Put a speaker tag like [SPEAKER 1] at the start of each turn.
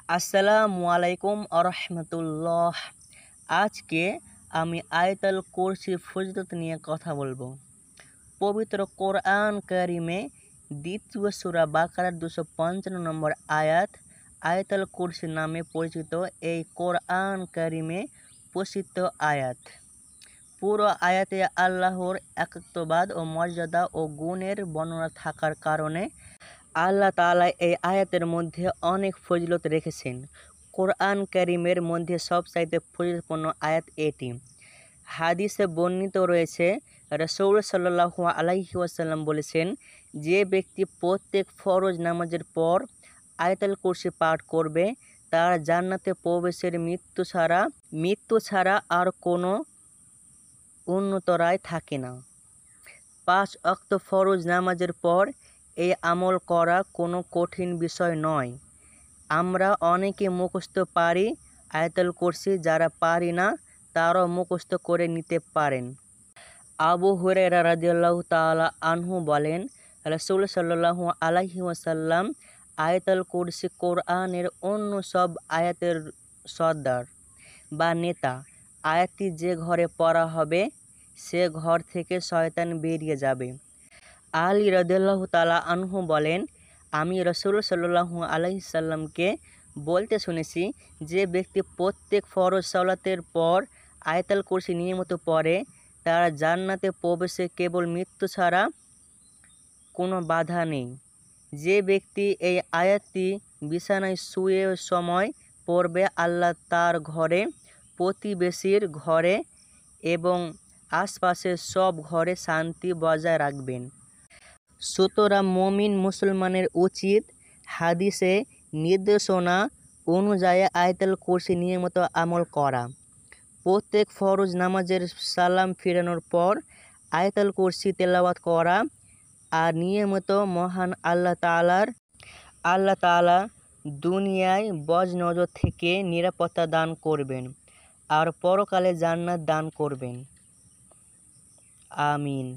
[SPEAKER 1] আসসালামু আলাইকুম আরহামতুল্লাহ। আজকে আমি আয়াতুল কুরসির ফজিলত নিয়ে কথা বলবো। পবিত্র কোরআন কারিমে দ্বিতীয় সূরা বাকারার 255 নম্বর আয়াত আয়াতুল কুরসি নামে পরিচিত। এই কোরআন কারিমে প্রসিদ্ধ আয়াত। পুরো আয়াতে আল্লাহর একাত্মবাদ ও মর্যাদা ও গুণের বর্ণনা থাকার কারণে আল্লাহ তাআলা এই আয়াতের মধ্যে অনেক ফজিলত রেখেছেন। কোরআন কারিমের মধ্যে সবচাইতে ফজিলতপূর্ণ আয়াত এটি। হাদিসে বর্ণিত রয়েছে, রাসূল সাল্লাল্লাহু আলাইহি ওয়াসাল্লাম বলেছেন, যে ব্যক্তি প্রত্যেক ফরজ নামাজের পর আয়াতুল কুরসি পাঠ করবে তার জান্নাতে প্রবেশের মৃত্যু ছাড়া আর কোনো উন্নতরায় থাকে না। 5 ওয়াক্ত ফরজ নামাজের পর এই আমল করা কোনো কঠিন বিষয় নয়। আমরা অনেকে মুখস্থ পারি আয়াতুল কুরসি, যারা পারি না তারাও মুখস্থ করে নিতে পারেন। আবু হুরায়রা রাদিয়াল্লাহু তাআলা আনহু বলেন, রাসূল সাল্লাল্লাহু আলাইহি ওয়াসাল্লাম আয়াতুল কুরসি কোরআনের অন্য সব আয়াতের সর্দার বা নেতা। আয়াতটি যে ঘরে পড়া হবে সে ঘর থেকে শয়তান বেরিয়ে যাবে। আলী রাদিয়াল্লাহু তাআলা আনহু বলেন, আমি রাসূল সাল্লাল্লাহু আলাইহি সাল্লামকে বলতে শুনেছি, যে ব্যক্তি প্রত্যেক ফরজ সালাতের পর আয়াতুল কুরসি নিয়মিত পড়ে তার জান্নাতে প্রবেশে কেবল মৃত্যু ছাড়া কোনো বাধা নেই। যে ব্যক্তি এই আয়াতটি বিছানায় শুয়ে সময় পড়বে, আল্লাহ তার ঘরে, প্রতিবেশীর ঘরে এবং আশপাশের সব ঘরে শান্তি বজায় রাখবেন। সুতরাং মুমিন মুসলমানের উচিত হাদিসে নির্দেশনা অনুযায়ী আয়াতুল কুরসি নিয়মিত আমল করা। প্রত্যেক ফরজ নামাজের সালাম ফিরানোর পর আয়াতুল কুরসি তেলাওয়াত করা আর নিয়মিত মহান আল্লাহ তাআলা দুনিয়ায় বজনজর থেকে নিরাপত্তা দান করবেন আর পরকালে জান্নাত দান করবেন। আমিন।